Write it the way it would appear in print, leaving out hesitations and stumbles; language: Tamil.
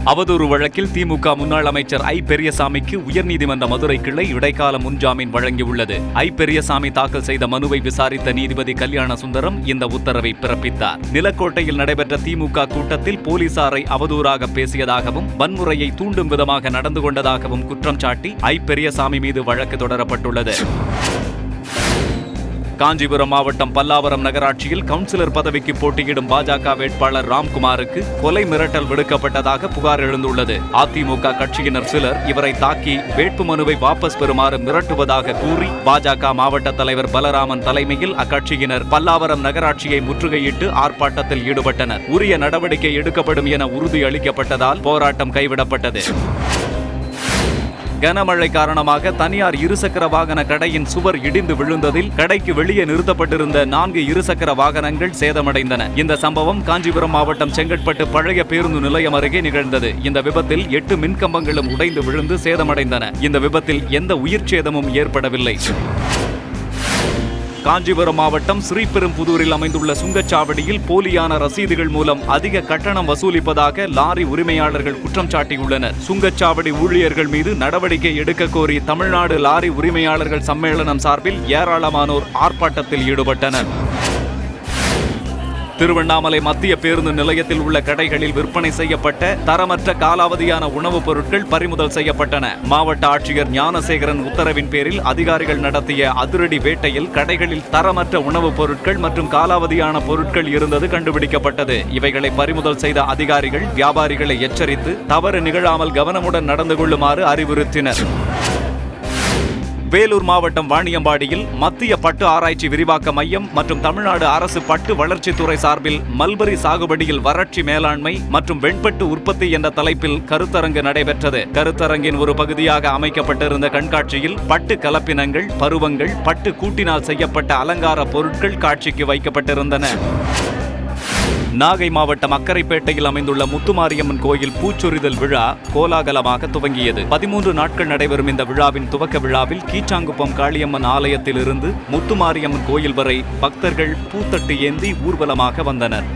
அவதூறு வழக்கில் திமுக முன்னாள் அமைச்சர் ஐ. பெரியசாமிக்கு உயர்நீதிமன்ற மதுரை கிளை இடைக்கால முன்ஜாமீன் வழங்கியுள்ளது. ஐ. பெரியசாமி தாக்கல் செய்த மனுவை விசாரித்த நீதிபதி கல்யாண சுந்தரம் இந்த உத்தரவை பிறப்பித்தார். நிலக்கோட்டையில் நடைபெற்ற திமுக கூட்டத்தில் போலீசாரை அவதூறாக பேசியதாகவும் வன்முறையை தூண்டும் விதமாக நடந்து கொண்டதாகவும் குற்றம் சாட்டி ஐ. பெரியசாமி மீது வழக்கு தொடரப்பட்டுள்ளது. காஞ்சிபுரம் மாவட்டம் பல்லாவரம் நகராட்சியில் கவுன்சிலர் பதவிக்கு போட்டியிடும் பாஜக வேட்பாளர் ராம்குமாருக்கு கொலை மிரட்டல் விடுக்கப்பட்டதாக புகார் எழுந்துள்ளது. அதிமுக கட்சியினர் சிலர் இவரை தாக்கி வேட்புமனுவை வாபஸ் பெறுமாறு மிரட்டுவதாக கூறி பாஜக மாவட்ட தலைவர் பலராமன் தலைமையில் அக்கட்சியினர் பல்லாவரம் நகராட்சியை முற்றுகையிட்டு ஆர்ப்பாட்டத்தில் ஈடுபட்டனர். உரிய நடவடிக்கை எடுக்கப்படும் என உறுதியளிக்கப்பட்டதால் போராட்டம் கைவிடப்பட்டது. கனமழை காரணமாக தனியார் இருசக்கர வாகன கடையின் சுவர் இடிந்து விழுந்ததில் கடைக்கு வெளியே நிறுத்தப்பட்டிருந்த 4 இருசக்கர வாகனங்கள் சேதமடைந்தன. இந்த சம்பவம் காஞ்சிபுரம் மாவட்டம் செங்கற்பட்டு பழைய பேருந்து நிலையம் அருகே நிகழ்ந்தது. இந்த விபத்தில் 8 மின்கம்பங்களும் உடைந்து விழுந்து சேதமடைந்தன. இந்த விபத்தில் எந்த உயிர் சேதமும் ஏற்படவில்லை. காஞ்சிபுரம் மாவட்டம் ஸ்ரீபெரும்புதூரில் அமைந்துள்ள சுங்கச்சாவடியில் போலியான ரசீதுகள் மூலம் அதிக கட்டணம் வசூலிப்பதாக லாரி உரிமையாளர்கள் குற்றம் சாட்டியுள்ளனர். சுங்கச்சாவடி ஊழியர்கள் மீது நடவடிக்கை எடுக்க கோரி தமிழ்நாடு லாரி உரிமையாளர்கள் சம்மேளனம் சார்பில் ஏராளமானோர் ஆர்ப்பாட்டத்தில் ஈடுபட்டனர். திருவண்ணாமலை மத்திய பேருந்து நிலையத்தில் உள்ள கடைகளில் விற்பனை செய்யப்பட்ட தரமற்ற காலாவதியான உணவுப் பொருட்கள் பறிமுதல் செய்யப்பட்டன. மாவட்ட ஆட்சியர் ஞானசேகரன் உத்தரவின் பேரில் அதிகாரிகள் நடத்திய அதிரடி வேட்டையில் கடைகளில் தரமற்ற உணவுப் பொருட்கள் மற்றும் காலாவதியான பொருட்கள் இருந்தது கண்டுபிடிக்கப்பட்டது. இவைகளை பறிமுதல் செய்த அதிகாரிகள் வியாபாரிகளை எச்சரித்து தவறு நிகழாமல் கவனமுடன் நடந்து கொள்ளுமாறு அறிவுறுத்தினர். வேலூர் மாவட்டம் வாணியம்பாடியில் மத்திய பட்டு ஆராய்ச்சி விரிவாக்க மையம் மற்றும் தமிழ்நாடு அரசு பட்டு வளர்ச்சித்துறை சார்பில் மல்பரி சாகுபடியில் வறட்சி மேலாண்மை மற்றும் வெண்பட்டு உற்பத்தி என்ற தலைப்பில் கருத்தரங்கு நடைபெற்றது. கருத்தரங்கின் ஒரு பகுதியாக அமைக்கப்பட்டிருந்த கண்காட்சியில் பட்டு கலப்பினங்கள், பருவங்கள், பட்டு கூட்டினால் செய்யப்பட்ட அலங்கார பொருட்கள் காட்சிக்கு வைக்கப்பட்டிருந்தன. நாகை மாவட்டம் அக்கரைப்பேட்டையில் அமைந்துள்ள முத்துமாரியம்மன் கோயில் பூச்சொரிதல் விழா கோலாகலமாக துவங்கியது. 13 நாட்கள் நடைபெறும் இந்த விழாவின் துவக்க விழாவில் கீச்சாங்குப்பம் காளியம்மன் ஆலயத்தில் இருந்து முத்துமாரியம்மன் கோயில் வரை பக்தர்கள் பூத்தட்டு ஏந்தி ஊர்வலமாக வந்தனர்.